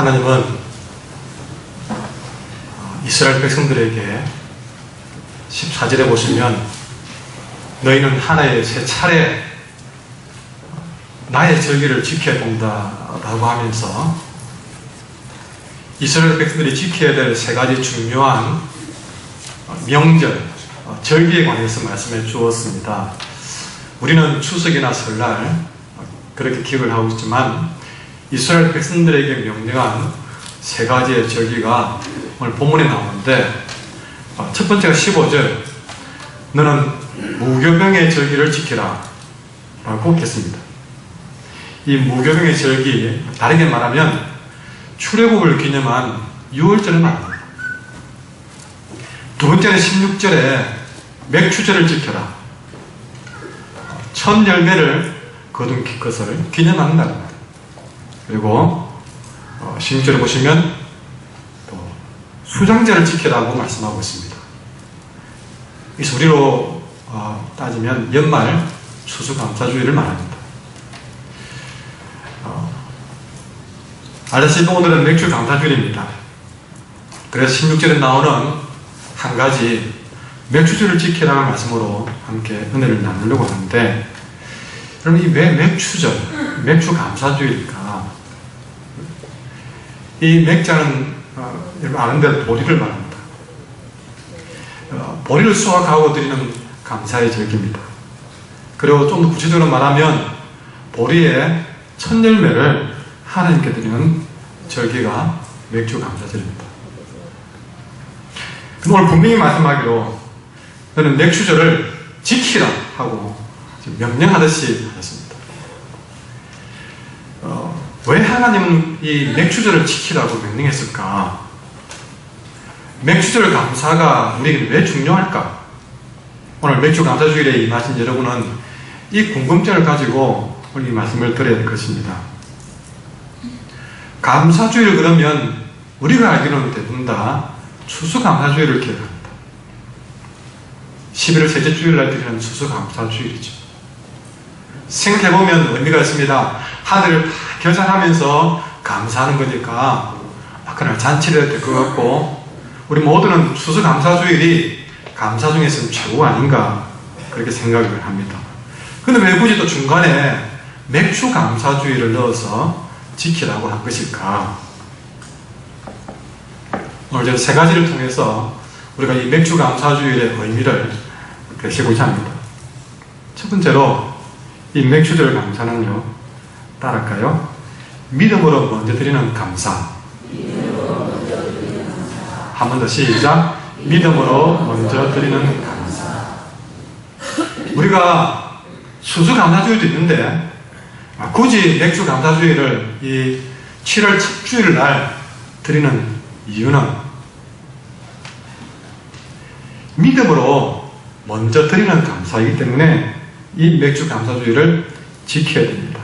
하나님은 이스라엘 백성들에게 14절에 보시면 너희는 한 해에 3차례 나의 절기를 지켜야 된다라고 하면서 이스라엘 백성들이 지켜야 될 3가지 중요한 명절, 절기에 관해서 말씀해 주었습니다. 우리는 추석이나 설날 그렇게 기억을 하고 있지만 이스라엘 백성들에게 명령한 3가지의 절기가 오늘 본문에 나오는데, 첫 번째가 15절, 너는 무교병의 절기를 지키라 라고 했습니다. 이 무교병의 절기, 다르게 말하면 출애굽을 기념한 유월절을 말합니다. 두 번째는 16절에 맥추절을 지켜라, 첫 열매를 거둔 것을 기념하는 날입니다. 그리고 16절에 보시면 또 수장절을 지키라고 말씀하고 있습니다. 그래서 우리로 따지면 연말 추수감사주의를 말합니다. 알다시피 오늘은 맥주감사주일입니다. 그래서 16절에 나오는 한 가지 맥추절을 지키라는 말씀으로 함께 은혜를 나누려고 하는데, 여러분, 이 왜 맥추절, 맥주감사주일일까? 이 맥자는 여러분 아는 대로 보리를 말합니다. 보리를 수확하고 드리는 감사의 절기입니다. 그리고 좀 더 구체적으로 말하면 보리의 첫 열매를 하나님께 드리는 절기가 맥주감사절입니다. 오늘 분명히 말씀하기로 너는 맥추절을 지키라 하고 명령하듯이 하셨습니다. 왜 하나님은 이 맥추절을 지키라고 명령했을까? 맥추절 감사가 우리에게 왜 중요할까? 오늘 맥주감사주일에 임하신 여러분은 이 궁금증을 가지고 오늘 이 말씀을 드려야 될 것입니다. 감사주일 그러면 우리가 알기로는 대부분 다 추수감사주일을 기억합니다. 11월 셋째 주일날 드리는 추수감사주일이죠. 생각해보면 의미가 있습니다. 하늘을 겨자하면서 감사하는 거니까 그날 잔치를 해야 될 것 같고, 우리 모두는 추수감사주일이 감사 중에서는 최고 아닌가 그렇게 생각을 합니다. 그런데 왜 굳이 또 중간에 맥주감사주일을 넣어서 지키라고 한 것일까? 오늘 제가 3가지를 통해서 우리가 이 맥주감사주일의 의미를 되새고자 합니다. 첫 번째로 이 맥주절 감사는요, 따라할까요? 믿음으로 먼저 드리는 감사. 한 번 더 시작. 믿음으로 먼저 드리는 감사. 우리가 수수감사주일도 있는데 굳이 맥주감사주일을 이 7월 첫 주일 날 드리는 이유는 믿음으로 먼저 드리는 감사이기 때문에 이 맥주감사주일을 지켜야 됩니다.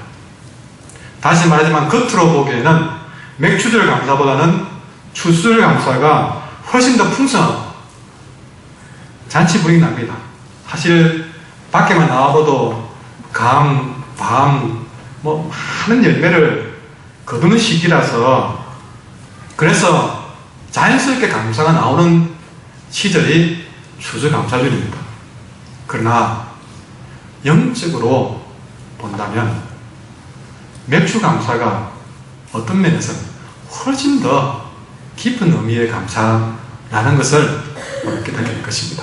다시 말하지만 겉으로 보기에는 맥추절 감사보다는 추수절 감사가 훨씬 더 풍성하고 잔치 분위기 납니다. 사실 밖에만 나와봐도 감, 밤, 많은 열매를 거두는 시기라서, 그래서 자연스럽게 감사가 나오는 시절이 추수감사절입니다. 그러나 영적으로 본다면 맥주감사가 어떤 면에서는 훨씬 더 깊은 의미의 감사라는 것을 알게 될 것입니다.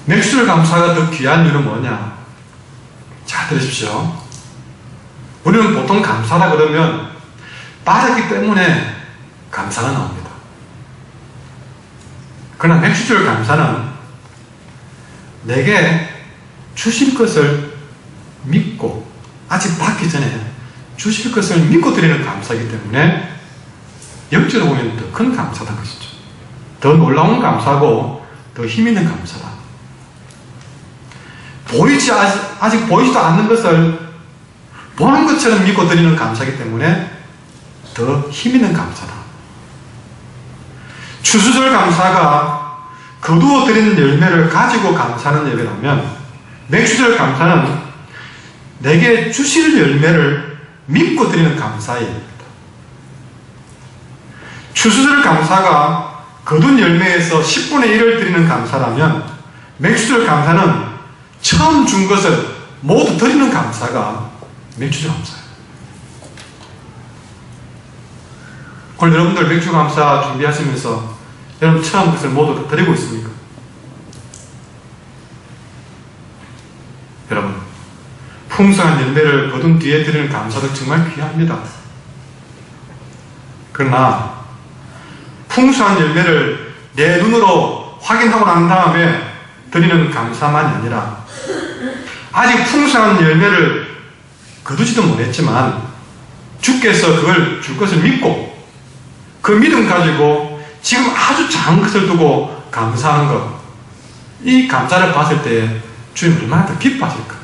맥주절 감사가 더 귀한 이유는 뭐냐? 잘 들으십시오. 우리는 보통 감사라 그러면 빠르기 때문에 감사가 나옵니다. 그러나 맥주절 감사는 내게 주실 것을 믿고, 아직 받기 전에 주실 것을 믿고 드리는 감사이기 때문에 영적으로 보면 더 큰 감사다 것이죠. 더 놀라운 감사고 더 힘있는 감사다. 아직 보이지도 않는 것을 보는 것처럼 믿고 드리는 감사이기 때문에 더 힘있는 감사다. 추수절 감사가 거두어 드리는 열매를 가지고 감사하는 예배라면, 맥주절 감사는 내게 주실 열매를 믿고 드리는 감사입니다. 추수절 감사가 거둔 열매에서 10분의 1을 드리는 감사라면 맥주절 감사는 처음 준 것을 모두 드리는 감사가 맥주절 감사예요. 오늘 여러분들 맥주 감사 준비하시면서 여러분 처음 것을 모두 드리고 있습니까? 여러분, 풍성한 열매를 거둔 뒤에 드리는 감사도 정말 귀합니다. 그러나 풍성한 열매를 내 눈으로 확인하고 난 다음에 드리는 감사만이 아니라 아직 풍성한 열매를 거두지도 못했지만 주께서 그걸 줄 것을 믿고 그 믿음 가지고 지금 아주 작은 것을 두고 감사하는 것, 이 감사를 봤을 때 주님 얼마나 더 기뻐하실까?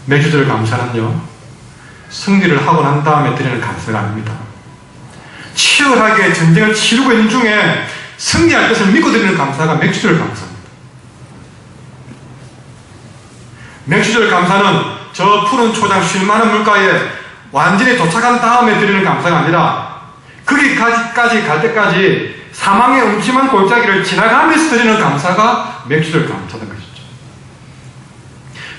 맥주절 감사는요, 승리를 하고 난 다음에 드리는 감사가 아닙니다. 치열하게 전쟁을 치르고 있는 중에 승리할 것을 믿고 드리는 감사가 맥주절 감사입니다. 맥주절 감사는 저 푸른 초장 쉴만한 물가에 완전히 도착한 다음에 드리는 감사가 아니라 거기까지 갈 때까지 사망의 음침한 골짜기를 지나가면서 드리는 감사가 맥주절 감사인 것이죠.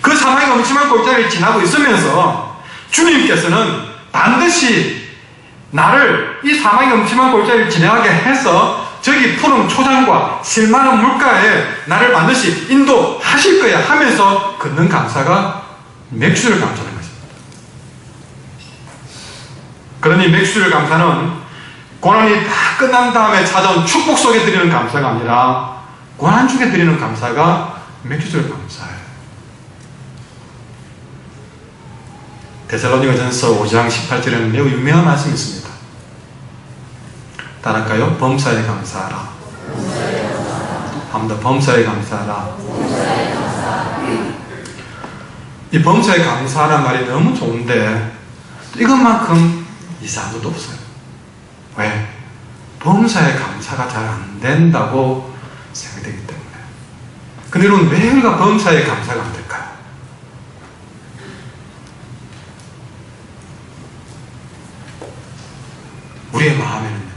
그 사망의 음침한 골짜기를 지나고 있으면서 주님께서는 반드시 나를 이 사망의 음침한 골짜기를 지나가게 해서 저기 푸른 초장과 실만한 물가에 나를 반드시 인도하실 거야 하면서 걷는 감사가 맥주절 감사는 것입니다. 그러니 맥주절 감사는 고난이 다 끝난 다음에 찾아온 축복 속에 드리는 감사가 아니라 고난 중에 드리는 감사가 맥주절 감사예요. 데살로니가전서 5장 18절에는 매우 유명한 말씀이 있습니다. 따라할까요? 범사에 감사하라. 한 번 더 범사에 감사하라. 이 범사에 감사하라는 말이 너무 좋은데 이것만큼 이상한 것도 없어요. 왜? 범사에 감사가 잘 안 된다고 생각되기 때문에. 근데 여러분, 왜 우리가 범사에 감사가 안 될까요? 우리의 마음에는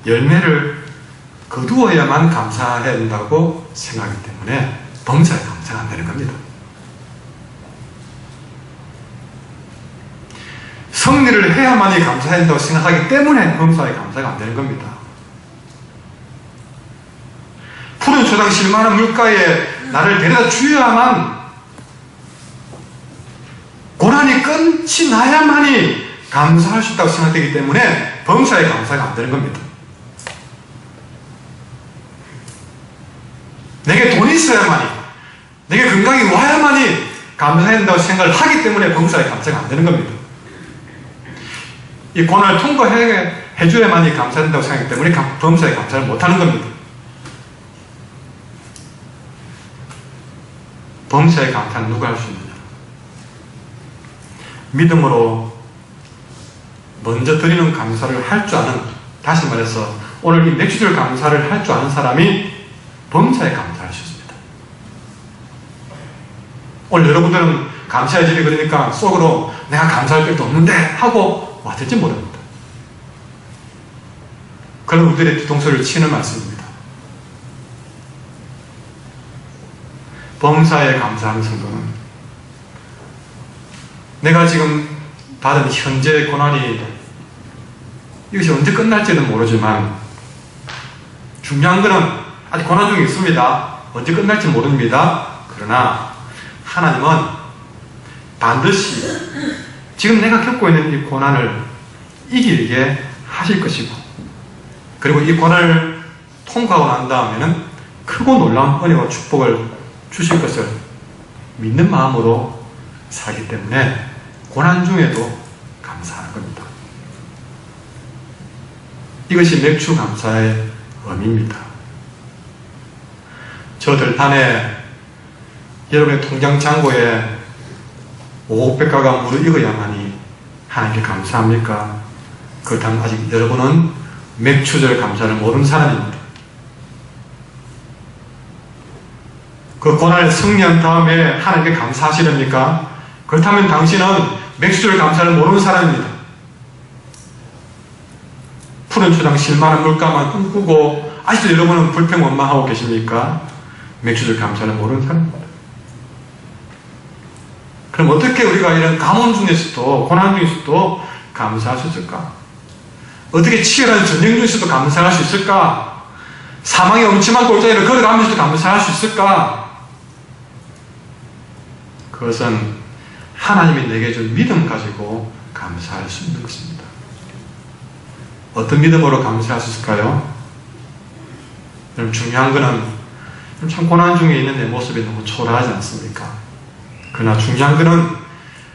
열매를 거두어야만 감사해야 된다고 생각하기 때문에 범사에 감사가 안 되는 겁니다. 승리를 해야만이 감사해야 된다고 생각하기 때문에 범사에 감사가 안 되는 겁니다. 푸른 초장 실만한 물가에 나를 데려다 주어야만, 고난이 끝이 나야만이 감사할 수 있다고 생각되기 때문에 범사에 감사가 안 되는 겁니다. 내게 돈이 있어야만이, 내게 건강이 와야만이 감사해야 된다고 생각을 하기 때문에 범사에 감사가 안 되는 겁니다. 이 고난을 통과해줘야만이 감사된다고 생각하기 때문에 범사에 감사를 못하는 겁니다. 범사에 감사는 누가 할 수 있느냐? 믿음으로 먼저 드리는 감사를 할 줄 아는, 다시 말해서 오늘 이 맥주절 감사를 할 줄 아는 사람이 범사에 감사할 수 있습니다. 오늘 여러분들은 감사의 질이 그러니까 속으로 내가 감사할 것도 없는데 하고 왔을지 모릅니다. 그런 우리들의 뒤통수를 치는 말씀입니다. 범사에 감사하는 성도는 내가 지금 받은 현재의 고난이 이것이 언제 끝날지는 모르지만 중요한 것은 아직 고난 중에 있습니다. 언제 끝날지 모릅니다. 그러나 하나님은 반드시 지금 내가 겪고 있는 이 고난을 이기게 하실 것이고, 그리고 이 고난을 통과하고 난 다음에는 크고 놀라운 은혜와 축복을 주실 것을 믿는 마음으로 살기 때문에 고난 중에도 감사하는 겁니다. 이것이 맥주 감사의 의미입니다. 저 들판에 여러분의 통장 잔고에 500가가 무르익어야만이 하나님께 감사합니까? 그렇다면 아직 여러분은 맥주절 감사를 모르는 사람입니다. 그 고난을 승리한 다음에 하나님께 감사하시렵니까? 그렇다면 당신은 맥주를 감사를 모르는 사람입니다. 푸른 초장 실만한 물가만 꿈꾸고 아직도 여러분은 불평 원망하고 계십니까? 맥주를 감사를 모르는 사람입니다. 그럼 어떻게 우리가 이런 가뭄 중에서도 고난 중에서도 감사할 수 있을까? 어떻게 치열한 전쟁 중에서도 감사할 수 있을까? 사망의 엄침한 골짜기를 걸어가면서도 감사할 수 있을까? 그것은 하나님이 내게 준 믿음 가지고 감사할 수 있는 것입니다. 어떤 믿음으로 감사할 수 있을까요? 여러분, 중요한 것은 참 고난 중에 있는 내 모습이 너무 초라하지 않습니까? 그러나 중요한 것은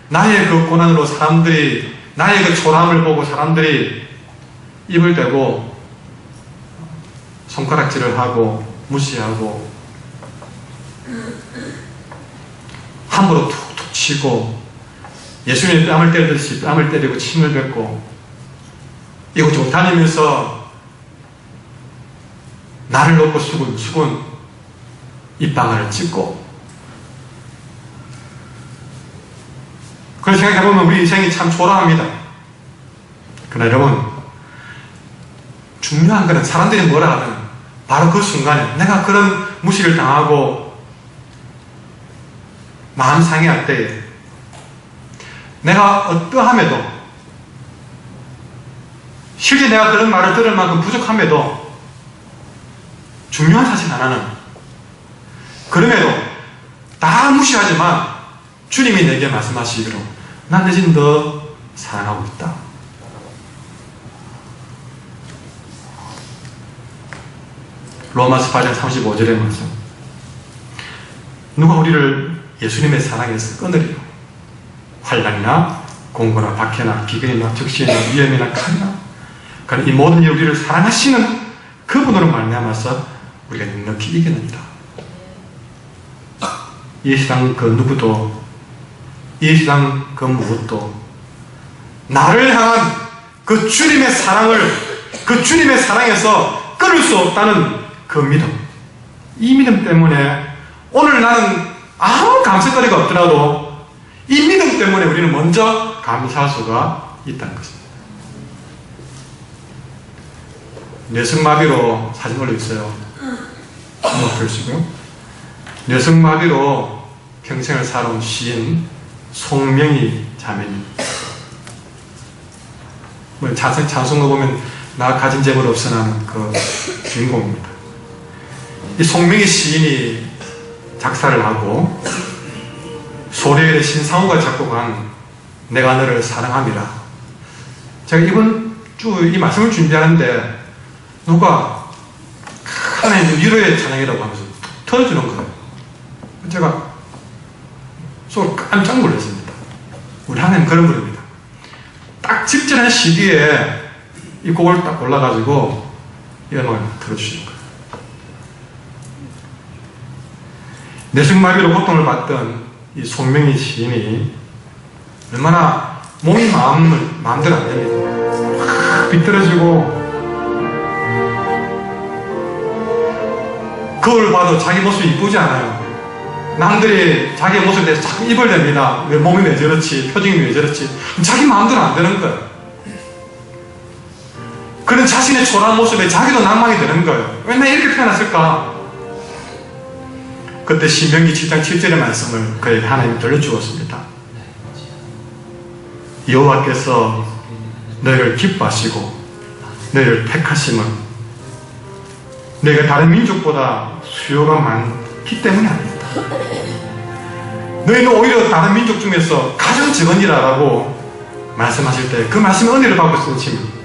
나의 그 고난으로 사람들이, 나의 그 초라함을 보고 사람들이 입을 대고 손가락질을 하고 무시하고 함부로 툭툭 치고 예수님의 뺨을 때리듯이 뺨을 때리고 침을 뱉고 이곳저곳 다니면서 나를 놓고 수군 입방아를 찍고, 그런 생각해보면 우리 인생이 참 초라합니다. 그러나 여러분, 중요한 것은 사람들이 뭐라 하든 바로 그 순간에 내가 그런 무시를 당하고 마음 상해할 때에 내가 어떠함에도, 실제 내가 그런 말을 들을 만큼 부족함에도 중요한 사실 하나는, 그럼에도 다 무시하지만 주님이 내게 말씀하시기로 난 대신 더 사랑하고 있다. 로마서 8장 35절의 말씀. 누가 우리를 예수님의 사랑에서 끊으리요? 환난이나 공고나 박해나 비근이나 적시나 위험이나 칼이나. 그러니까 이 모든 일 우리를 사랑하시는 그분으로 말미암아서 우리가 넉넉히 이겨냅니다. 이 세상 그 누구도, 이 세상 그 무엇도 나를 향한 그 주님의 사랑을, 그 주님의 사랑에서 끊을 수 없다는 그 믿음, 이 믿음 때문에 오늘 나는 아무 감사거리가 없더라도 이 믿음 때문에 우리는 먼저 감사할 수가 있다는 것입니다. 뇌성마비로 사진 올려주세요. 한번 보시고요. 뇌성마비로 평생을 살아온 시인 송명희 자매님. 찬송가 보면 나 가진 재물 없으나는 그 주인공입니다. 이 송명희 시인이 작사를 하고 소래의 신상우가 작곡한 내가 너를 사랑함이라. 제가 이번 주 이 말씀을 준비하는데 누가 하나님 위로의 찬양이라고 하면서 툭 터져주는 거예요. 제가 속을 깜짝 놀랐습니다. 우리 하나님 그런 분입니다. 딱 직전한 시기에 이 곡을 딱 골라가지고 이 음악을 들어주시는 거예요. 뇌성마비로 고통을 받던 이 송명희 시인이 얼마나 몸이 마음대로 안 됩니다. 확 비뚤어지고 거울 봐도 자기 모습이 이쁘지 않아요. 남들이 자기 모습에 대해서 자꾸 입을 냅니다. 왜 몸이 왜 저렇지, 표정이 왜 저렇지. 자기 마음대로 안 되는 거예요. 그런 자신의 초라한 모습에 자기도 낭망이 되는 거예요. 왜 나 이렇게 태어났을까? 그때 신명기 7장 7절의 말씀을 그에게 하나님이 들려주었습니다. 여호와께서 너희를 기뻐하시고 너희를 택하심은 너희가 다른 민족보다 수요가 많기 때문이 아닙니다. 너희는 오히려 다른 민족 중에서 가장 적으니라라고 말씀하실 때 그 말씀의 은혜를 받고 있는 것입니다.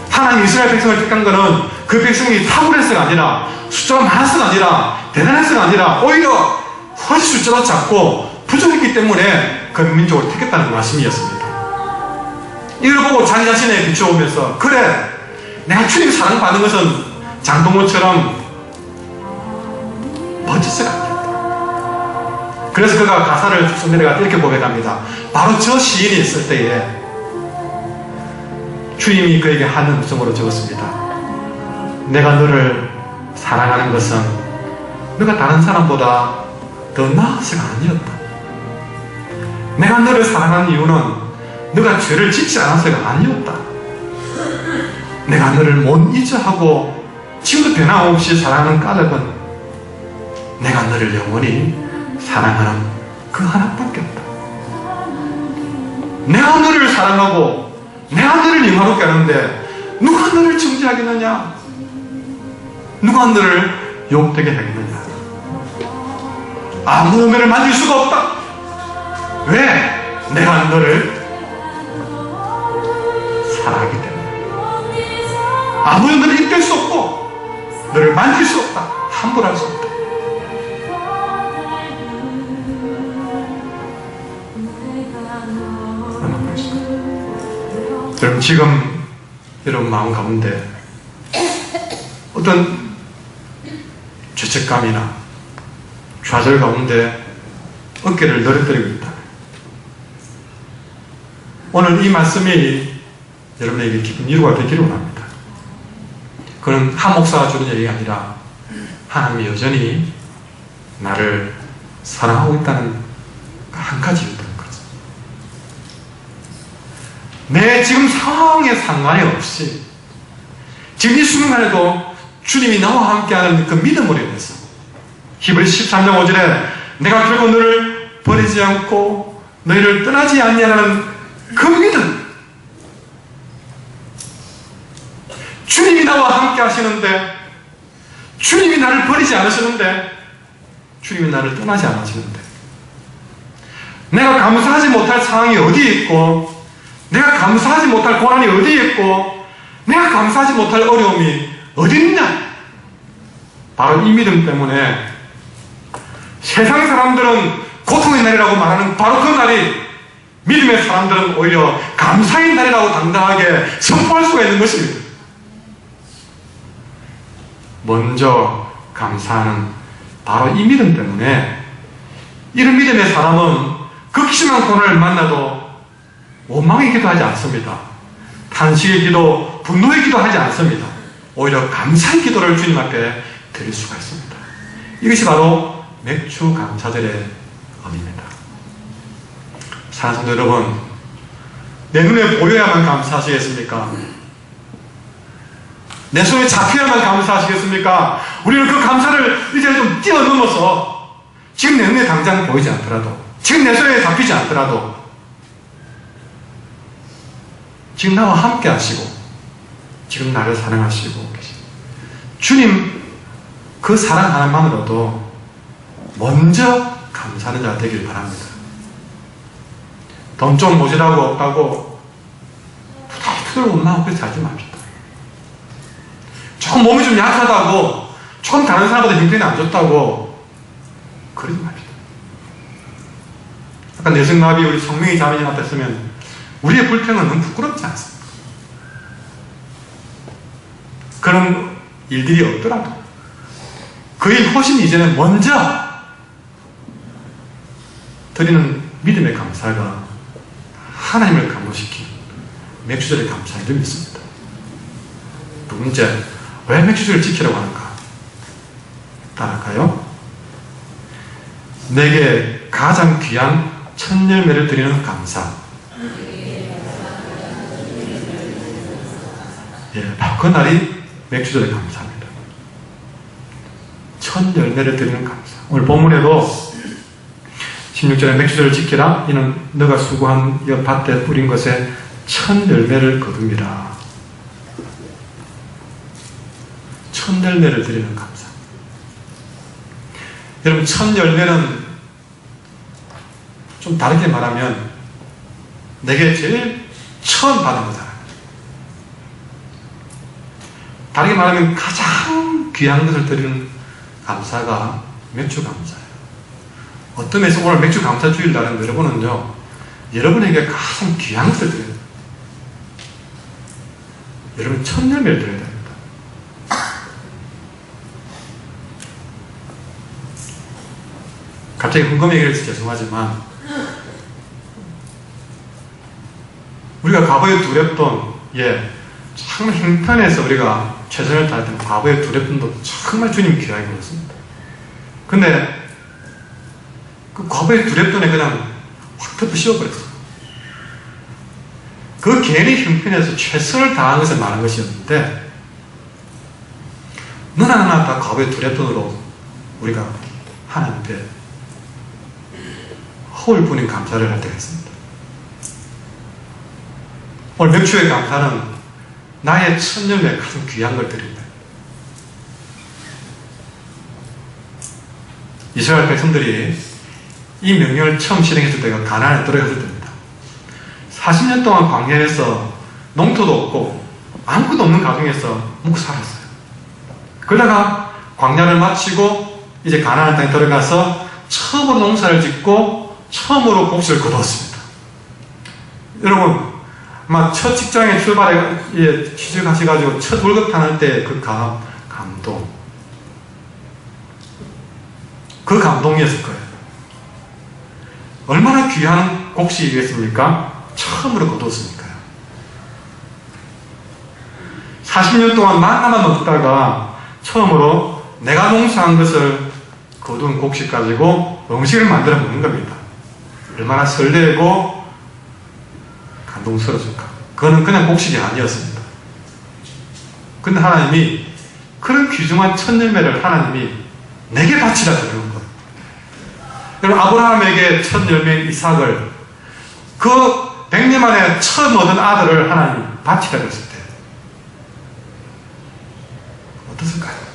하나님 이스라엘 백성을 택한 것은 그 백성이 탁월해서가 아니라 숫자가 많아서가 아니라 대단해서가 아니라 오히려 훨씬 숫자가 작고 부족했기 때문에 그 민족을 택했다는 말씀이었습니다. 이걸 보고 자기 자신에 비춰보면서 그래 내가 주님 사랑받는 것은 장동건처럼 멋졌어야 합니다. 그래서 그가 가사를 쭉 내려가 이렇게 고백합니다. 바로 저 시인이 있을 때에 주님이 그에게 하는 음성으로 적었습니다. 내가 너를 사랑하는 것은 너가 다른 사람보다 더 나아서가 아니었다. 내가 너를 사랑하는 이유는 너가 죄를 짓지 않아서가 아니었다. 내가 너를 못 잊어 하고 지금도 변함없이 사랑하는 까닭은 내가 너를 영원히 사랑하는 그 하나밖에 없다. 내가 너를 사랑하고 내가 너를 영화롭게 하는데 누가 너를 정죄하겠느냐? 누가 너를 욕되게 하겠느냐? 아무도 너를 만질 수가 없다. 왜? 내가 너를 사랑하기 때문에. 아무도 너를 힘뺄 수 없고 너를 만질 수 없다. 함부로 할 수 없다. 여러분, 지금 여러분 마음 가운데 어떤 죄책감이나 좌절 가운데 어깨를 너릇거리고 있다. 오늘 이 말씀이 여러분에게 깊은 위로가 되기를 원합니다. 그는 한 목사가 주는 얘기가 아니라 하나님이 여전히 나를 사랑하고 있다는 한 가지였던 거죠. 내 지금 상황에 상관이 없이 지금 이 순간에도 주님이 나와 함께하는 그 믿음으로 인해서 히브리서 13장 5절에 내가 결국 너를 버리지 않고 너희를 떠나지 않냐는 그 믿음, 주님이 나와 함께 하시는데, 주님이 나를 버리지 않으시는데, 주님이 나를 떠나지 않으시는데, 내가 감수하지 못할 상황이 어디에 있고, 내가 감수하지 못할 고난이 어디에 있고, 내가 감수하지 못할 어려움이 어디 있냐? 바로 이 믿음 때문에 세상 사람들은 고통의 날이라고 말하는 바로 그 날이 믿음의 사람들은 오히려 감사의 날이라고 당당하게 선포할 수가 있는 것입니다. 먼저 감사하는 바로 이 믿음 때문에 이런 믿음의 사람은 극심한 고난을 만나도 원망의 기도하지 않습니다. 탄식의 기도, 분노의 기도하지 않습니다. 오히려 감사의 기도를 주님 앞에 드릴 수가 있습니다. 이것이 바로 맥주 감사절의 의미입니다. 사랑하는 성도 여러분, 내 눈에 보여야만 감사하시겠습니까? 내 손에 잡혀야만 감사하시겠습니까? 우리는 그 감사를 이제 좀 뛰어넘어서 지금 내 눈에 당장 보이지 않더라도, 지금 내 손에 잡히지 않더라도 지금 나와 함께 하시고 지금 나를 사랑하시고 계신 주님, 그 사랑 하나만으로도 먼저 감사하는 자가 되길 바랍니다. 돈 좀 모자라고 없다고 투덜투덜 원망하고 그렇게 살지 맙시다. 조금 몸이 좀 약하다고, 조금 다른 사람보다 형편이 안 좋다고 그러지 맙시다. 아까 내성마비 우리 성명이 자매님 앞에 서면 우리의 불평은 너무 부끄럽지 않습니까? 그런 일들이 없더라도 그 일 훨씬 이전에 먼저 드리는 믿음의 감사가 하나님을 감동시키는 맥주절의 감사인 줄 믿습니다. 두 번째, 왜 맥주절을 지키라고 하는가? 따라할까요? 내게 가장 귀한 첫 열매를 드리는 감사. 예, 바로 그 날이 맥주절의 감사입니다. 첫 열매를 드리는 감사. 오늘 본문에도 16절에 맥주절을 지키라. 이는 너가 수고한 이 밭에 뿌린 것에 첫 열매를 거둡니다. 첫 열매를 드리는 감사. 여러분, 첫 열매는 좀 다르게 말하면 내게 제일 처음 받은 거잖아요. 다르게 말하면 가장 귀한 것을 드리는 감사가 맥주 감사예요. 어떤 면에서 오늘 맥주 감사 주일 날은 여러분은요, 여러분에게 가장 귀한 것을 드려야 돼요. 여러분 첫 열매를 드려야 됩니다. 갑자기 궁금해 얘기해서 죄송하지만 우리가 과거에 두렵던 정말 힘편해서 우리가 최선을 다했던 과거의 두렵던도 정말 주님 귀하게 보였습니다. 근데 그 과부의 두렵돈에 그냥 확 덮어 씌워버렸어. 그 괜히 형편에서 최선을 다한 것을 말한 것이었는데, 너나 나나 다 과부의 두렵돈으로 우리가 하나님 앞에 허울 뿐인 감사를 할 때가 있습니다. 오늘 맥주의 감사는 나의 첫 열매 가장 귀한 걸 드립니다. 이스라엘 백성들이 이 명령을 처음 실행했을 때가 가나안에 들어갔을 때입니다. 40년 동안 광야에서 농토도 없고 아무것도 없는 가정에서 먹고 살았어요. 그러다가 광야를 마치고 이제 가나안 땅에 들어가서 처음으로 농사를 짓고 처음으로 곡식을 거두었습니다. 여러분, 아마 첫 직장에 출발해 취직하셔가지고 첫 월급 타는 때 그 감동, 그 감동이었을 거예요. 얼마나 귀한 곡식이겠습니까? 처음으로 거두었으니까요. 40년 동안 만나만 먹다가 처음으로 내가 농사한 것을 거둔 곡식 가지고 음식을 만들어 먹는 겁니다. 얼마나 설레고 감동스러울까. 그거는 그냥 곡식이 아니었습니다. 근데 하나님이 그런 귀중한 첫 열매를 하나님이 내게 바치라 그러는 거예요. 여러분, 아브라함에게 첫 열매인 이삭을, 그 100년 만에 처음 얻은 아들을 하나님 바치라 그랬을 때 어떻을까요?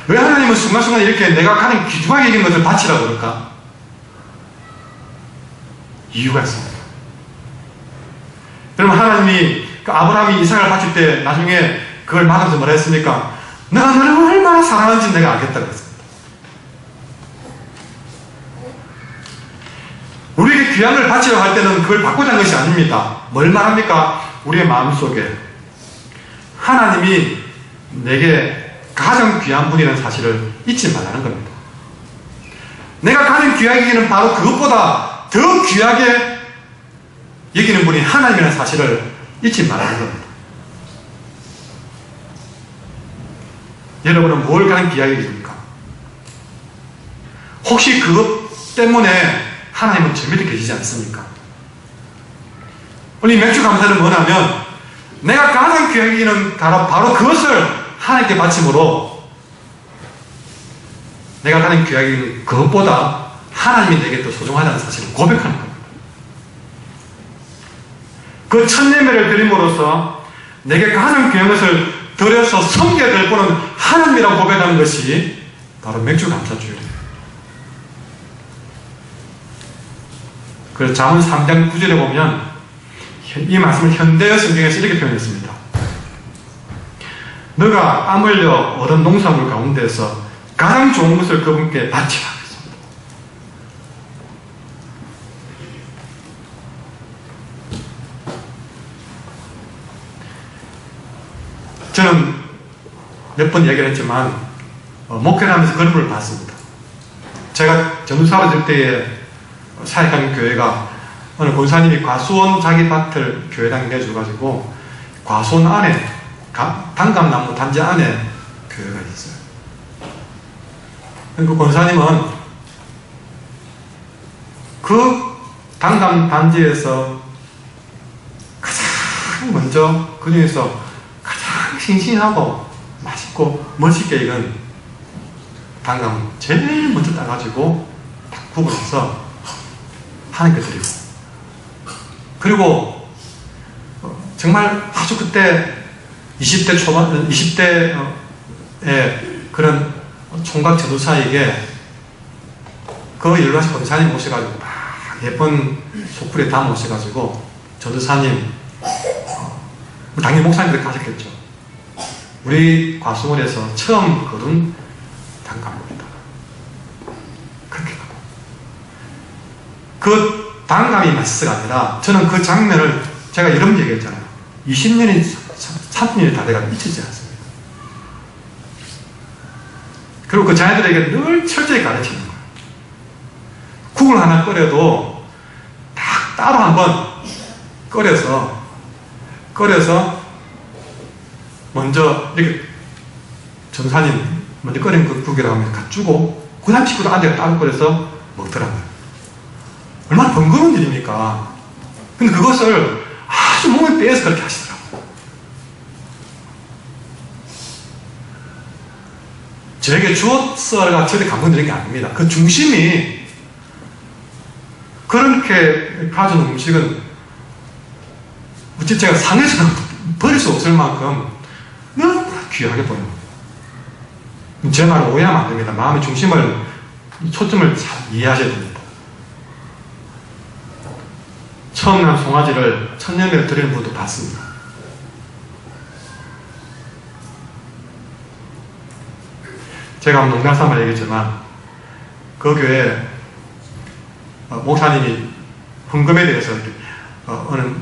왜 하나님은 순간순간 이렇게 내가 가장 귀중하게 여긴 것을 바치라 그럴까? 이유가 있습니다. 여러분, 하나님이 그 아브라함이 이삭을 바칠 때 나중에 그걸 말하면서 뭐라 했습니까? 내가 너를 얼마나 사랑하는지 내가 알겠다 그랬습니다. 우리에게 귀한 걸 바치려고 할 때는 그걸 바꾸자 는 것이 아닙니다. 뭘 말합니까? 우리의 마음속에 하나님이 내게 가장 귀한 분이라는 사실을 잊지 말라는 겁니다. 내가 가장 귀하게 여기는 바로 그것보다 더 귀하게 여기는 분이 하나님이라는 사실을 잊지 말라는 겁니다. 여러분은 뭘 가장 귀하게 여깁니까? 혹시 그것 때문에 하나님은 저 밑에 계시지 않습니까? 우리 맥주 감사는 뭐냐면 내가 가장 귀하게 여기는 바로 그것을 하나님께 바침으로 내가 가장 귀하게 여기는 그것보다 하나님이 내게 더 소중하다는 사실을 고백하는 겁니다. 그 첫 예배를 드림으로써 내게 가장 귀한 것을 드려서 섬겨야 될 분은 하나님이라고 고백하는 것이 바로 맥주 감사주일이에요. 그래서 잠언 3장 9절에 보면 이 말씀을 현대어 성경에서 이렇게 표현했습니다. 너가 땀 흘려 얻은 농산물 가운데서 가장 좋은 것을 그분께 바치라. 저는 몇 번 얘기를 했지만 목회를 하면서 그런 분을 봤습니다. 제가 전도사로 될 때에 사역하는 교회가 어느 권사님이 과수원 자기 밭을 교회당에 내줘가지고 과수원 안에 단감나무 단지 안에 교회가 있어요. 그 권사님은 그 단감 단지에서 가장 먼저 그 중에서 가장 싱싱하고 맛있고 멋있게 익은 단감을 제일 먼저 따가지고 딱 구워서 하나님께 드리고, 그리고 정말 아주 그때 20대 초반, 20대의 그런 총각 전도사에게 그 연락시 권사님 모셔가지고 막 예쁜 소쿠리에 다 모셔가지고 전도사님, 당연히 목사님들 가셨겠죠. 우리 과수원에서 처음 거둔 단감입니다. 그렇게 하고 그 단감이 맛있어가 아니라 저는 그 장면을 제가 이런 얘기했잖아요. 20년이 30년이 다 돼가 잊히지 않습니다. 그리고 그 자녀들에게 늘 철저히 가르치는 거예요. 국을 하나 끓여도 딱 따로 한번 끓여서 먼저 이렇게 전사님 먼저 끓인 그 국이라고 하면 다 주고 그 다음 식구도 앉아서 따로 끓여서 먹더라고요. 얼마나 번거로운 일입니까? 근데 그것을 아주 몸에 빼서 그렇게 하시더라고요. 저에게 주었어가 저에게 감동드린 게 아닙니다. 그 중심이 그렇게 가져온 음식은 어찌 제가 상해서는 버릴 수 없을 만큼 너무 귀하게 보여요. 제 말을 오해하면 안 됩니다. 마음의 중심을, 초점을 잘 이해하셔야 됩니다. 처음 난 송아지를 천년에 드리는 분도 봤습니다. 제가 농담 삼아 얘기했지만 그 교회 목사님이 헌금에 대해서 어느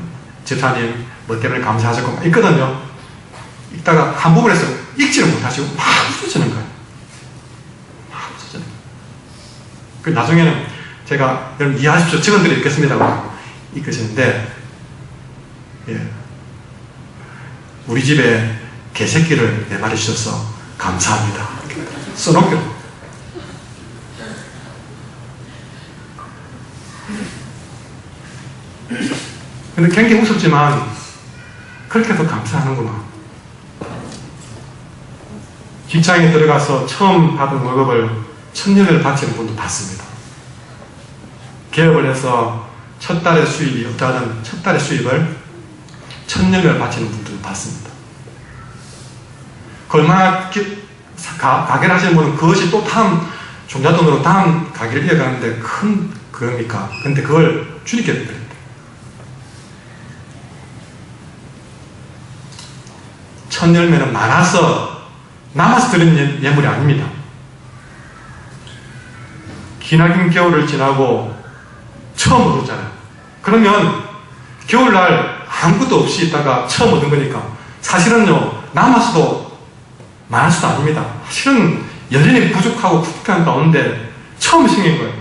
집사님 뭐 때문에 감사하셨고 있거든요. 읽다가 한 부분에서 읽지를 못하시고 막 웃으시는 거예요. 막 웃으시는 거예요. 그 나중에는 제가 여러분 이해하십시오. 직원들이 읽겠습니다. 읽으시는데 예. 우리 집에 개새끼를 4마리 주셔서 감사합니다. 써놓기로. 근데 굉장히 무섭지만 그렇게도 감사하는구나. 직장에 들어가서 처음 받은 월급을 1000년을 바치는 분도 봤습니다. 개업을 해서 첫 달의 수입이 없다는 첫 달의 수입을 1000년을 바치는 분도 봤습니다. 얼마나 가게를 하시는 분은 그것이 또 다음 종잣돈으로 다음 가게를 이어가는데 큰 그겁니까? 근데 그걸 주님께 드립니다. 천열매는 많아서 남아서 드리는 예물이 아닙니다. 기나긴 겨울을 지나고 처음 얻었잖아요. 그러면 겨울날 아무것도 없이 있다가 처음 얻은 거니까 사실은요 남아서도 많을 수도 아닙니다. 사실은 여전히 부족하고 부족한 가운데 처음 생긴 거예요.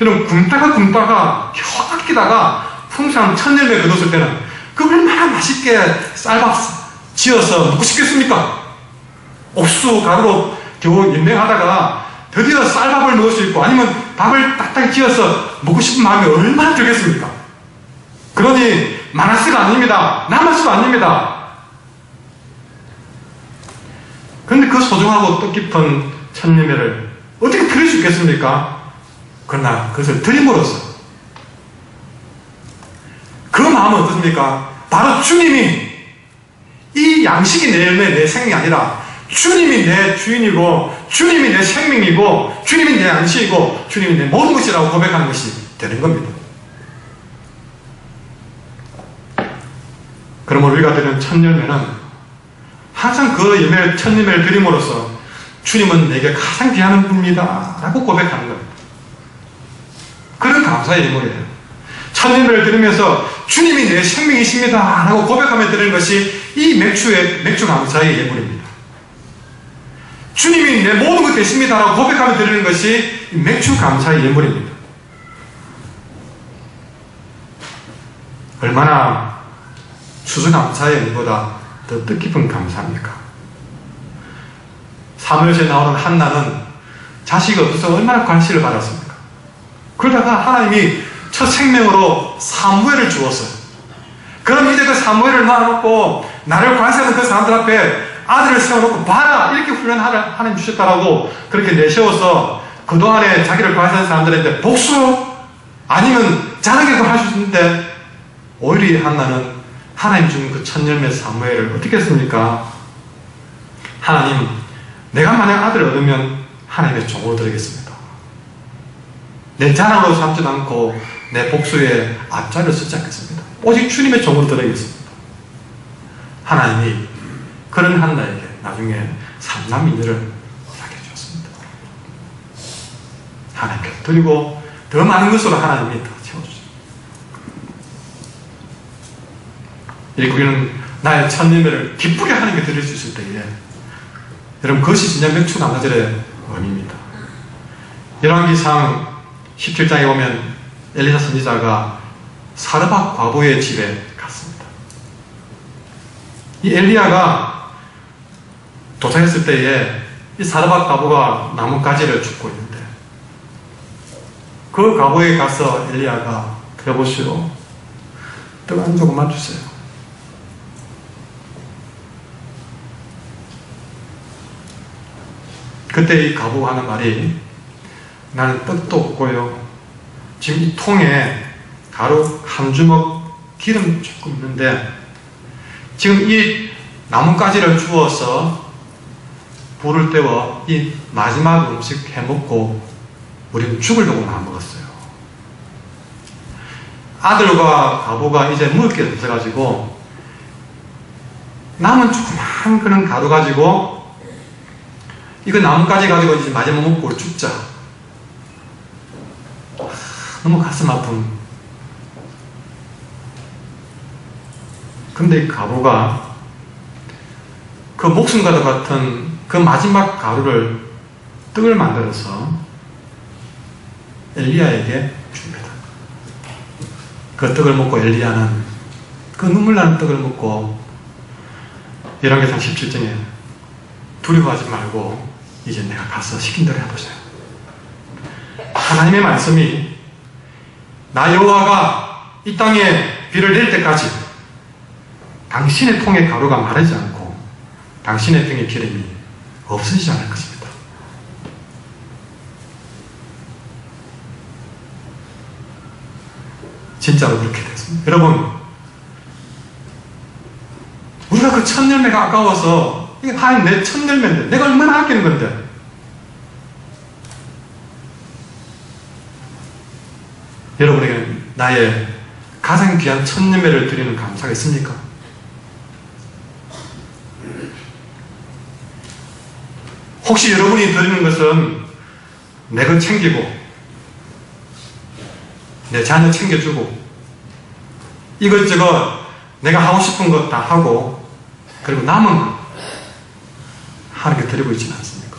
여러분 굶다가 겨우 아끼다가 풍성 천열매 거뒀을 때는 그 얼마나 맛있게 쌀밥 지어서 먹고 싶겠습니까? 옥수 가루로 겨우 연맹하다가 드디어 쌀밥을 넣을 수 있고 아니면 밥을 딱딱 지어서 먹고 싶은 마음이 얼마나 들겠습니까? 그러니 많았을가 아닙니다. 남았을가 아닙니다. 그런데 그 소중하고 뜻깊은 천리매를 어떻게 드릴 수 있겠습니까? 그러나 그것을 드림으로써 그 마음은 어떻습니까? 바로 주님이 이 양식이 내 열매, 내 생명이 아니라 주님이 내 주인이고 주님이 내 생명이고 주님이 내 양식이고 주님이 내 모든 것이라고 고백하는 것이 되는 겁니다. 그러므로 우리가 드리는 첫 열매는 항상 그 열매, 첫 열매를 드림으로써 주님은 내게 가장 귀한 분입니다 라고 고백하는 겁니다. 그런 감사의 예물이에요. 첫 열매를 드리면서 주님이 내 생명이십니다 라고 고백하며 드리는 것이 이 맥주 감사의 예물입니다. 주님이 내 모든 것 되십니다 라고 고백하며 드리는 것이 맥주 감사의 예물입니다. 얼마나 추수감사의 의미보다 더 뜻깊은 감사입니까? 사무엘서에 나오는 한나는 자식이 없어서 얼마나 관심을 받았습니까? 그러다가 하나님이 첫 생명으로 사무엘을 주었어요. 그럼 이제 그 사무엘을 낳아놓고 나를 관세하는 그 사람들 앞에 아들을 세워놓고 봐라 이렇게 훈련하라 하나님 주셨다라고 그렇게 내세워서 그동안에 자기를 관세하는 사람들한테 복수 아니면 자랑이라도 할 수 있는데 오히려 한나는 하나님 준 그 첫 열매 사무엘을 어떻게 했습니까? 하나님 내가 만약 아들을 얻으면 하나님의 종으로 드리겠습니다. 내 자랑으로 삼지도 않고 내 복수에 앞자리를 쓰지 않겠습니다. 오직 주님의 종으로 드리겠습니다. 하나님이 그런 한나에게 나중에 삼남인녀를 허락해 주었습니다. 하나님께 드리고 더 많은 것으로 하나님이 더 채워주십니다. 이렇게 우리는 나의 첫 열매를 기쁘게 하나님께 드릴 수 있을 때에 여러분 그것이 진짜 맥주 감사절의 의미입니다. 열왕기상 17장에 보면 엘리사 선지자가 사르밧 과부의 집에 갔습니다. 이 엘리야가 도착했을 때에 이 사르밧 과부가 나뭇가지를 줍고 있는데 그 과부에게 가서 엘리야가 여보시오, 떡 한 조금만 주세요. 그때 이 과부가 하는 말이, 나는 떡도 없고요, 지금 이 통에 가루 한 주먹, 기름 조금 있는데 지금 이 나뭇가지를 주워서 불을 때워 이 마지막 음식 해먹고 우리는 죽으려고 안 먹었어요. 아들과 과부가 이제 먹을 게 없어가지고 남은 조그만 그런 가루 가지고 이거 나뭇가지 가지고 이제 마지막 먹고 우리 죽자. 너무 가슴 아픈. 근데 이 과부가 그 목숨과도 같은 그 마지막 가루를, 떡을 만들어서 엘리야에게 줍니다. 그 떡을 먹고 엘리야는 그 눈물 나는 떡을 먹고 열왕기상 17장에 두려워하지 말고 이제 내가 가서 시킨 대로 해보세요. 하나님의 말씀이 나 여호와가 이 땅에 비를 내릴 때까지 당신의 통에 가루가 마르지 않고 당신의 병에 기름이 없어지지 않을 것입니다. 진짜로 그렇게 됐습니다. 여러분, 우리가 그 첫 열매가 아까워서, 이게 하나님 내 첫 열매인데 내가 얼마나 아끼는 건데, 여러분에게 나의 가장 귀한 첫 열매를 드리는 감사가 있습니까? 혹시 여러분이 드리는 것은 내 것 챙기고 내 자녀 챙겨주고 이것저것 내가 하고 싶은 것 다 하고 그리고 남은 것 하나님께 드리고 있지는 않습니까?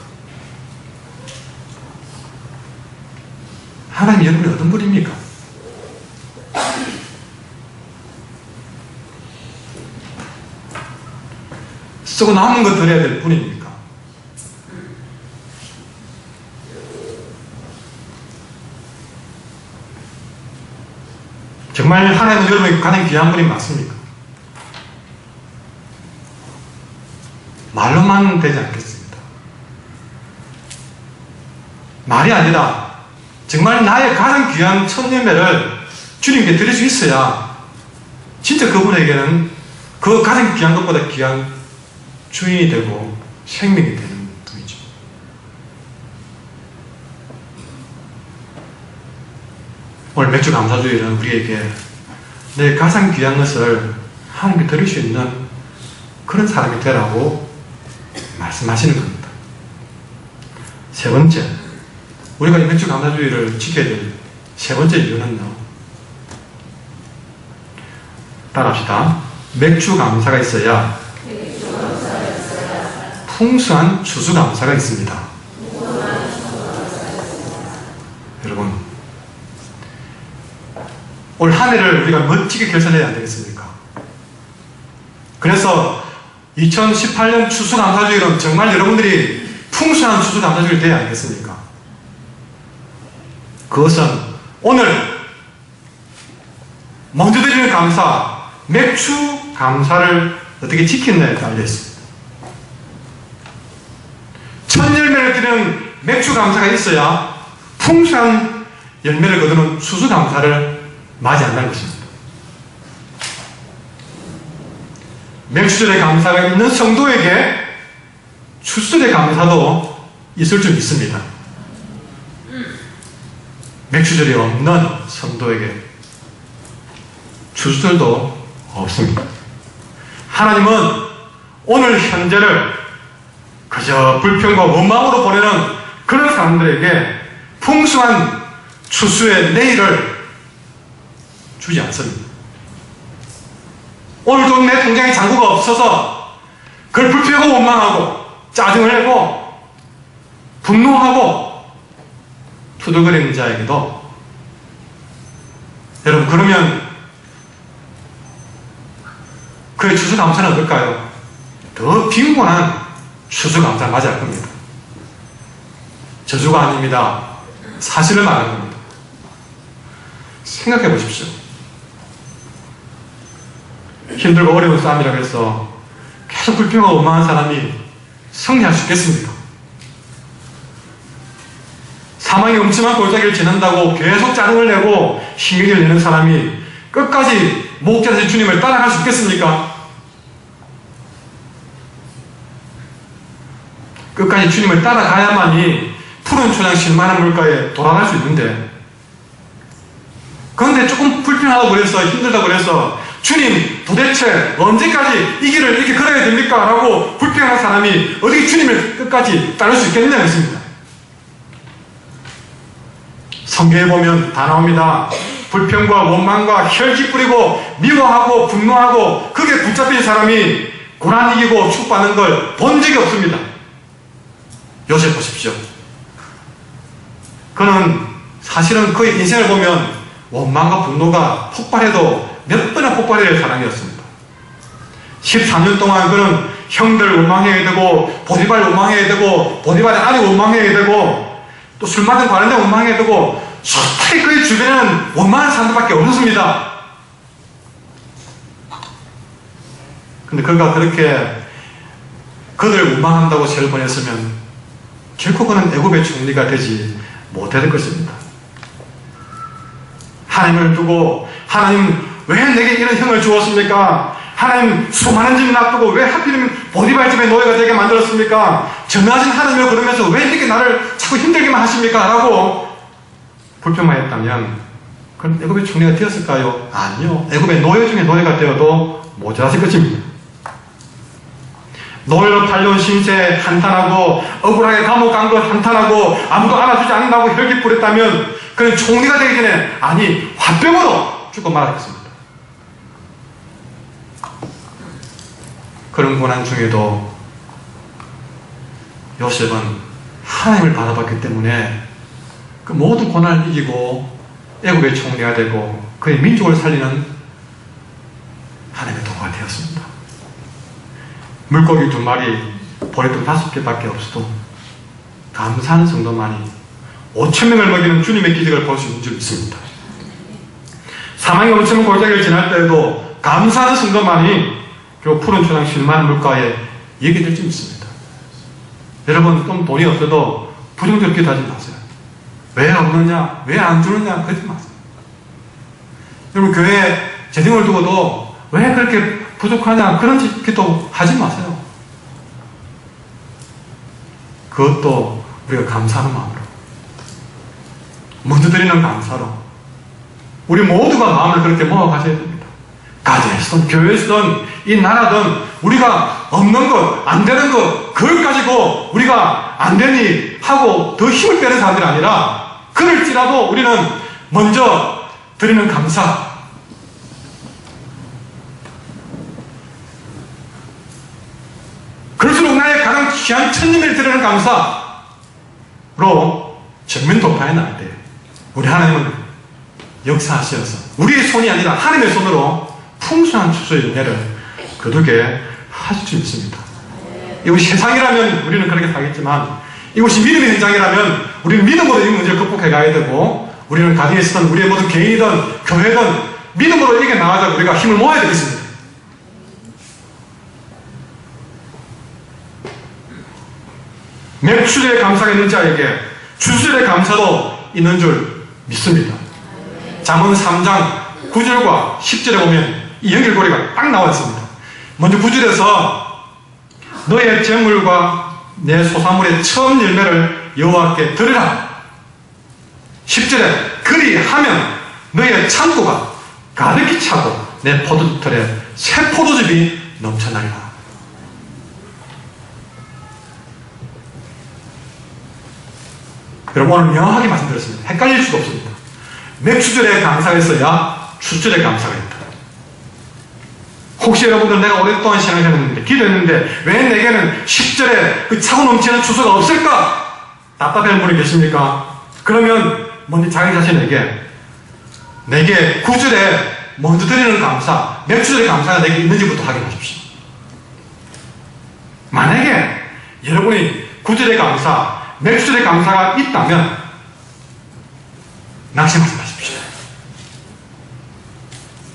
하나님이 여러분이 어떤 분입니까? 쓰고 남은 것 드려야 될 분입니까? 정말 하나님은 여러분에게 가장 귀한 분이 맞습니까? 말로만 되지 않겠습니다. 말이 아니라 정말 나의 가장 귀한 첫 열매를 주님께 드릴 수 있어야 진짜 그분에게는 그 가장 귀한 것보다 귀한 주인이 되고 생명이 되는 분이죠. 오늘 맥주 감사주일은 우리에게 내 가장 귀한 것을 하나님께 드릴 수 있는 그런 사람이 되라고 말씀하시는 겁니다. 세 번째, 우리가 이 맥주 감사주일을 지켜야 될 세 번째 이유는요, 따라합시다. 맥주 감사가 있어야 풍성한 추수감사가 있습니다. 여러분, 올 한 해를 우리가 멋지게 결산해야 안 되겠습니까? 그래서 2018년 추수감사주일은 정말 여러분들이 풍성한 추수감사주일이 되어야 하겠습니까? 그것은 오늘 먼저 드리는 감사, 맥주 감사를 어떻게 지키느냐에 달려 있습니다. 첫 열매를 드리는 맥주 감사가 있어야 풍성한 열매를 거두는 추수 감사를 맞이한다는 것입니다. 맥주절의 감사가 있는 성도에게 추수절의 감사도 있을 줄 믿습니다. 맥주절이 없는 성도에게 추수절도 없습니다. 하나님은 오늘 현재를 그저 불평과 원망으로 보내는 그런 사람들에게 풍성한 추수의 내일을 주지 않습니다. 오늘도 내 통장에 잔고가 없어서 그걸 불평하고 원망하고 짜증을 내고 분노하고 투덜거리는 자에게도, 여러분, 그러면 그의 추수감사는 어떨까요? 더 빈곤한 추수감사를 맞이할 겁니다. 저주가 아닙니다. 사실을 말하는 겁니다. 생각해 보십시오. 힘들고 어려운 싸움이라고 해서 계속 불평하고 원망한 사람이 승리할 수 있겠습니까? 사망의 음침한 골짜기를 지난다고 계속 짜증을 내고 힘을 내는 사람이 끝까지 목자에서 주님을 따라갈 수 있겠습니까? 끝까지 주님을 따라가야만이 푸른 초장 실만한 물가에 돌아갈 수 있는데, 그런데 조금 불편하다고 그래서 힘들다고 그래서 주님 도대체 언제까지 이 길을 이렇게 걸어야 됩니까? 라고 불평하는 사람이 어떻게 주님을 끝까지 따를 수 있겠느냐 했습니다. 성경에 보면 다 나옵니다. 불평과 원망과 혈기 뿌리고 미워하고 분노하고 그게 붙잡힌 사람이 고난 이기고 축복받는 걸 본 적이 없습니다. 요셉 보십시오. 그는 사실은 그의 인생을 보면 원망과 분노가 폭발해도 몇 번이나 폭발해야 사람이었습니다. 14년 동안 그는 형들 원망해야 되고 보디발 원망해야 되고 보디발의 아내 원망해야 되고 또 술 마신 관련된 원망해야 되고 수많이 그의 주변에는 원망하는 사람들밖에 없었습니다. 근데 그가 그렇게 그들 원망한다고 죄를 보냈으면 결코 그는 애굽의 총리가 되지 못할 것입니다. 하나님을 두고 하나님 왜 내게 이런 형을 주었습니까? 하나님 수많은 집 놔두고 왜 하필이면 보디발 집의 노예가 되게 만들었습니까? 전능하신 하나님을 그러면서 왜 이렇게 나를 자꾸 힘들게만 하십니까? 라고 불평만 했다면 그럼 애굽의 총리가 되었을까요? 아니요. 애굽의 노예 중에 노예가 되어도 모자랐을 것입니다. 노예로 팔려온 신세 한탄하고 억울하게 감옥 간 것 한탄하고 아무도 알아주지 않는다고 혈기 뿌렸다면 그는 총리가 되기 전에 아니 화병으로 죽고 말았겠습니다. 그런 고난 중에도 요셉은 하나님을 바라봤기 때문에 그 모든 고난을 이기고 애굽의 총리가 되고 그의 민족을 살리는 하나님의 도구가 되었습니다. 물고기 2마리, 보리떡 5개밖에 없어도 감사하는 성도만이 5,000명을 먹이는 주님의 기적을 볼 수 있는 줄 믿습니다. 사망의 엄청난 골짜기를 지날 때에도 감사하는 성도만이 그 푸른 초장 실만한 물가에 얘기 될 줄 믿습니다. 여러분, 좀 돈이 없어도 부정적으로 기도하지 마세요. 왜 없느냐? 왜 안 주느냐? 그러지 마세요. 여러분, 교회에 재정을 두고도 왜 그렇게 부족하냐? 그런 기도 하지 마세요. 그것도 우리가 감사하는 마음으로, 먼저 드리는 감사로 우리 모두가 마음을 그렇게 모아가셔야 됩니다. 가정에서든 교회에서든 이 나라든 우리가 없는 것, 안 되는 것, 그걸 가지고 우리가 안 되니 하고 더 힘을 빼는 사람들이 아니라 그럴지라도 우리는 먼저 드리는 감사, 그럴수록 나의 가장 귀한 천님을 드리는 감사로 전면 돌파해 나갈 때 우리 하나님은 역사하셔서 우리의 손이 아니라 하나님의 손으로 풍성한 추수의 은혜를 거두게 하실 수 있습니다. 이것이 세상이라면 우리는 그렇게 살겠지만 이것이 믿음의 현장이라면 우리는 믿음으로 이 문제를 극복해 가야 되고 우리는 가정에 있든 우리의 모든 개인이든 교회든 믿음으로 이겨 나가자 우리가 힘을 모아야 되겠습니다. 맥추절의 감사가 있는 자에게 추수절의 감사도 있는 줄 믿습니다. 잠언 3장 9절과 10절에 보면 이 연결고리가 딱 나와 있습니다. 먼저 9절에서 너의 재물과 내 소사물의 처음 열매를 여호와께 드리라. 10절에 그리하면 너의 창고가 가득히 차고 내 포도털에 새 포도즙이 넘쳐나리라. 여러분, 오늘 명확하게 말씀드렸습니다. 헷갈릴 수가 없습니다. 맥추절에 감사가 있어야 추수절에 감사가 있다. 혹시 여러분들 내가 오랫동안 신앙생활했는데 기도했는데 왜 내게는 10절에 그 차고 넘치는 추수가 없을까? 답답한 분이 계십니까? 그러면 먼저 자기 자신에게 내게 9절에 먼저 드리는 감사, 맥추절의 감사가 내게 있는지부터 확인하십시오. 만약에 여러분이 9절의 감사, 맥주절의 감사가 있다면 낙심하지 마십시오.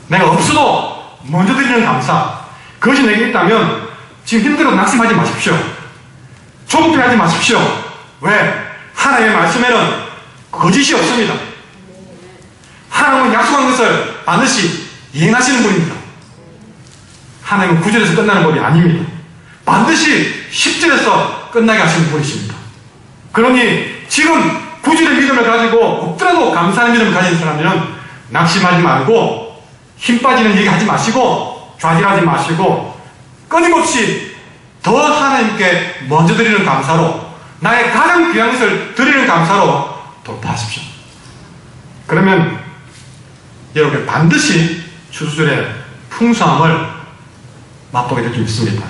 내가 없어도 먼저 드리는 감사, 그것이 내게 있다면 지금 힘들어도 낙심하지 마십시오. 조급해하지 마십시오. 왜? 하나님의 말씀에는 거짓이 없습니다. 하나님은 약속한 것을 반드시 이행하시는 분입니다. 하나님은 9절에서 끝나는 법이 아닙니다. 반드시 10절에서 끝나게 하시는 분이십니다. 그러니 지금 9절의 믿음을 가지고 없더라도 감사하는 믿음을 가진 사람들은 낙심하지 말고 힘 빠지는 얘기 하지 마시고 좌절하지 마시고 끊임없이 더 하나님께 먼저 드리는 감사로, 나의 가장 귀한 것을 드리는 감사로 돌파하십시오. 그러면 여러분 반드시 추수절의 풍성함을 맛보게 될 줄 믿습니다.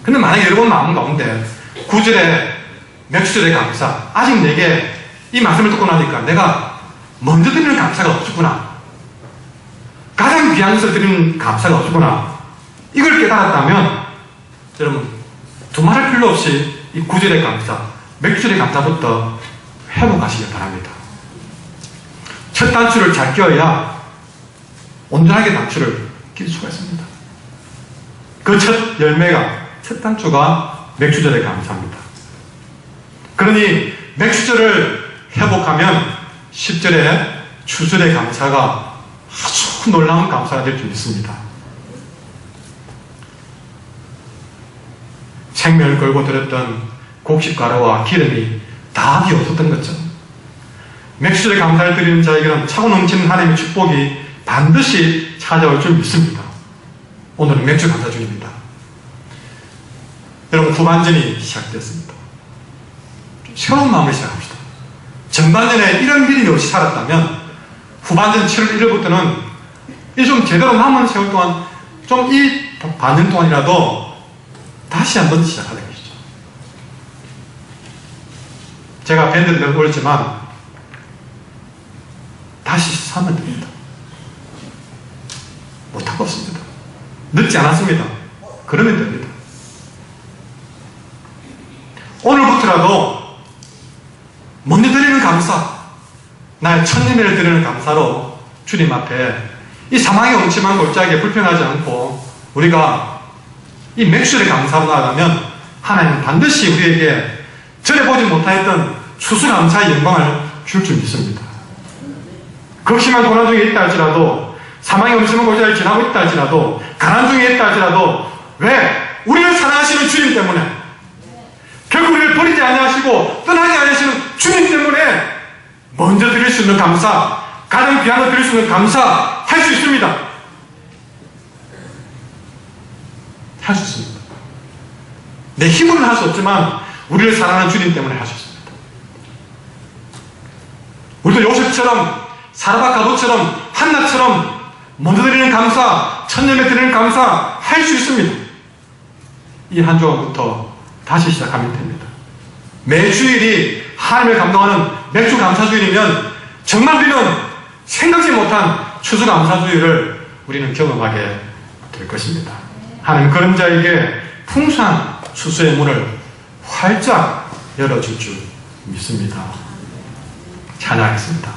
근데 만약에 여러분 마음 가운데 9절에 맥주절의 감사, 아직 내게 이 말씀을 듣고 나니까 내가 먼저 드리는 감사가 없었구나, 가장 귀한 것을 드리는 감사가 없었구나, 이걸 깨달았다면 여러분 두말할 필요 없이 이 9절의 감사, 맥주절의 감사부터 회복하시길 바랍니다. 첫 단추를 잘 끼워야 온전하게 단추를 낄 수가 있습니다. 그 첫 열매가, 첫 단추가 맥주절의 감사입니다. 그러니 맥주절을 회복하면 10절의 추수절의 감사가 아주 놀라운 감사가 될 줄 믿습니다. 생명을 걸고 들었던 곡식가루와 기름이 다 비었었던 것처럼 맥주절의 감사를 드리는 자에게는 차고 넘치는 하나님의 축복이 반드시 찾아올 줄 믿습니다. 오늘은 맥주 감사 중입니다. 여러분 후반전이 시작됐습니다. 새로운 마음을 시작합시다. 전반전에 이런 믿음이 없이 살았다면 후반전 7월 1일부터는 이 좀 제대로 남은 세월 동안 좀 이 반년 동안이라도 다시 한번 시작하는 것이죠. 제가 밴드를 몇 번 올렸지만 다시 하면 됩니다. 못하고 없습니다. 늦지 않았습니다. 그러면 됩니다. 오늘부터라도 먼저 드리는 감사, 나의 첫 예배를 드리는 감사로 주님 앞에 이 사망의 음침한 골짜기에 불평하지 않고 우리가 이 맥주의 감사로 나아가면 하나님은 반드시 우리에게 전에 보지 못하였던 추수감사의 영광을 줄 줄 믿습니다. 극심한 고난 중에 있다 할지라도, 사망의 음침한 골짜기를 지나고 있다 할지라도, 가난 중에 있다 할지라도, 왜? 우리를 사랑하시는 주님 때문에, 결국 우리를 버리지 아니하시고 떠나지 아니하시는 주님 때문에 먼저 드릴 수 있는 감사, 가장 귀한 걸 드릴 수 있는 감사 할 수 있습니다. 할 수 있습니다. 내 힘으로는 할 수 없지만 우리를 사랑하는 주님 때문에 할 수 있습니다. 우리도 요셉처럼, 사라밧 가부처럼, 한나처럼 먼저 드리는 감사, 첫 예배 드리는 감사 할 수 있습니다. 이 한 주간부터 다시 시작하면 됩니다. 매주일이 하나님을 감동하는 맥주 감사주일이면 정말 우리는 생각지 못한 추수 감사주일을 우리는 경험하게 될 것입니다. 하나님 그런 자에게 풍성한 추수의 문을 활짝 열어줄 줄 믿습니다. 찬양하겠습니다.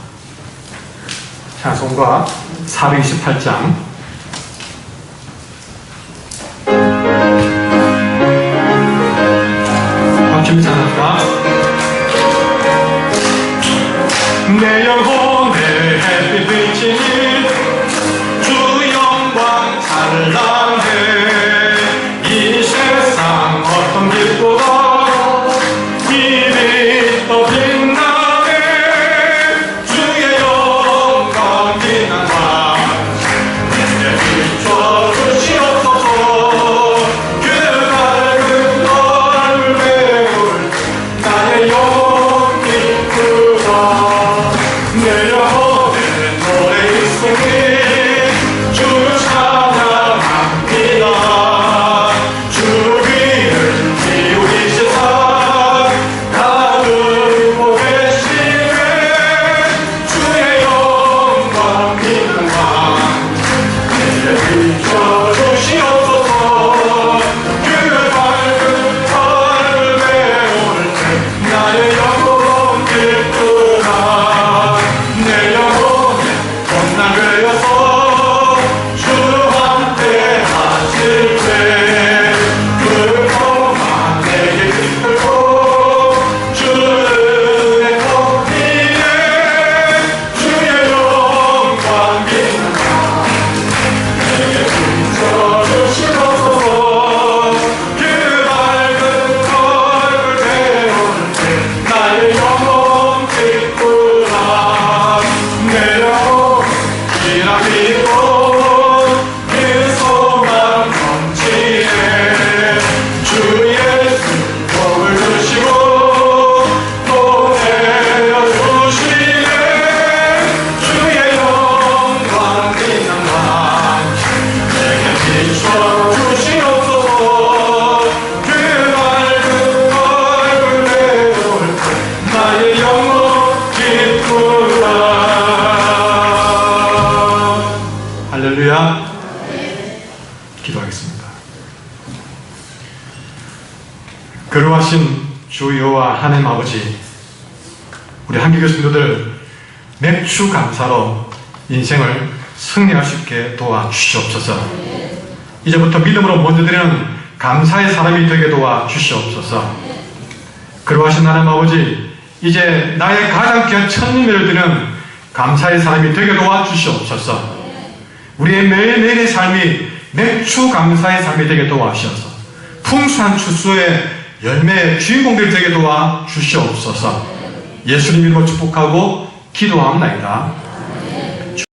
찬송가 428장 함께 찬양합니다. 내 영혼의 햇빛 비치니 주 영광 찬란해. 이 세상 어떤 빛보다 빛이 더 빛나네. 주의 영광 빛난다. 기도하겠습니다. 거룩하신 주 여호와 하나님 아버지, 우리 한국교 성도들 맥주 감사로 인생을 승리할 수 있게 도와주시옵소서. 이제부터 믿음으로 먼저 드리는 감사의 사람이 되게 도와주시옵소서. 거룩하신 하나님 아버지, 이제 나의 가장 귀한 첫 예배를 드리는 감사의 사람이 되게 도와주시옵소서. 우리의 매일매일의 삶이 맥주 감사의 삶이 되게 도와주셔서 풍성한 추수의 열매의 주인공들이 되게 도와주시옵소서. 예수님 이름으로 축복하고 기도합니다.